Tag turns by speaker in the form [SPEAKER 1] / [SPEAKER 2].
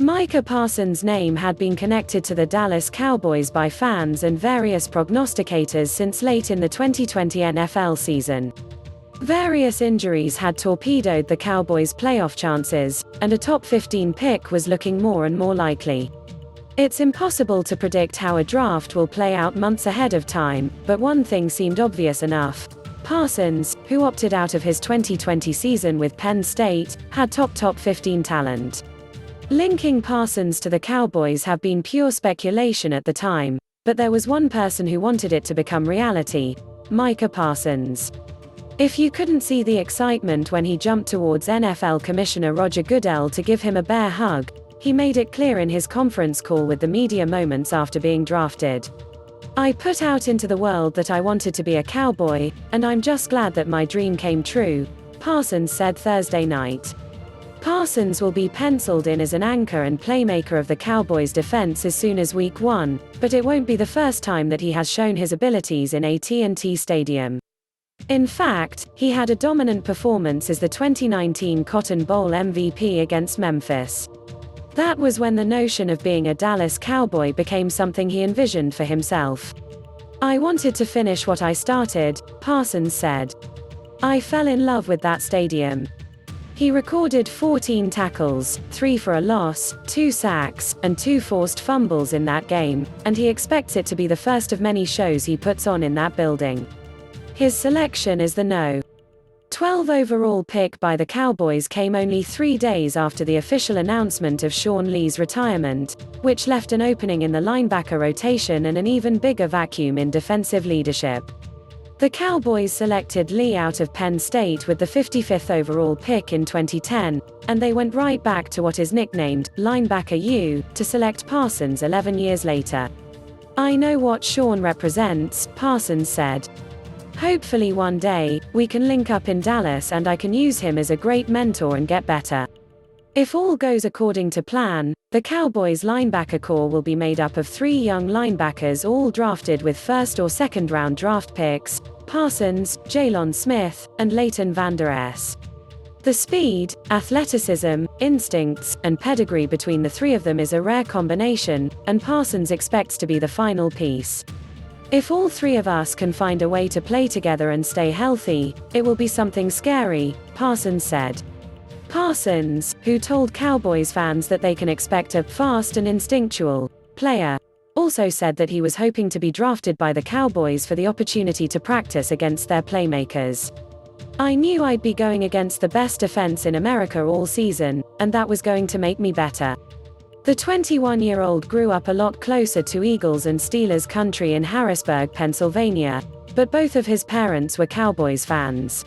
[SPEAKER 1] Micah Parsons' name had been connected to the Dallas Cowboys by fans and various prognosticators since late in the 2020 NFL season. Various injuries had torpedoed the Cowboys' playoff chances, and a top 15 pick was looking more and more likely. It's impossible to predict how a draft will play out months ahead of time, but one thing seemed obvious enough. Parsons, who opted out of his 2020 season with Penn State, had top 15 talent. Linking Parsons to the Cowboys have been pure speculation at the time, but there was one person who wanted it to become reality: Micah Parsons. If you couldn't see the excitement when he jumped towards NFL Commissioner Roger Goodell to give him a bear hug, he made it clear in his conference call with the media moments after being drafted. "I put out into the world that I wanted to be a Cowboy, and I'm just glad that my dream came true," Parsons said Thursday night. Parsons will be penciled in as an anchor and playmaker of the Cowboys' defense as soon as Week 1, but it won't be the first time that he has shown his abilities in AT&T Stadium. In fact, he had a dominant performance as the 2019 Cotton Bowl MVP against Memphis. That was when the notion of being a Dallas Cowboy became something he envisioned for himself. "I wanted to finish what I started," Parsons said. "I fell in love with that stadium." He recorded 14 tackles, 3 for a loss, 2 sacks, and 2 forced fumbles in that game, and he expects it to be the first of many shows he puts on in that building. His selection as the No. 12 overall pick by the Cowboys came only 3 days after the official announcement of Sean Lee's retirement, which left an opening in the linebacker rotation and an even bigger vacuum in defensive leadership. The Cowboys selected Lee out of Penn State with the 55th overall pick in 2010, and they went right back to what is nicknamed Linebacker U to select Parsons 11 years later. "I know what Sean represents," Parsons said. "Hopefully one day, we can link up in Dallas and I can use him as a great mentor and get better." If all goes according to plan, the Cowboys' linebacker core will be made up of 3 young linebackers all drafted with first or second round draft picks: Parsons, Jaylon Smith, and Leighton Vander Esch. The speed, athleticism, instincts, and pedigree between the 3 of them is a rare combination, and Parsons expects to be the final piece. "If all 3 of us can find a way to play together and stay healthy, it will be something scary," Parsons said. Parsons, who told Cowboys fans that they can expect a fast and instinctual player, also said that he was hoping to be drafted by the Cowboys for the opportunity to practice against their playmakers. "I knew I'd be going against the best defense in America all season, and that was going to make me better." The 21-year-old grew up a lot closer to Eagles and Steelers country in Harrisburg, Pennsylvania, but both of his parents were Cowboys fans.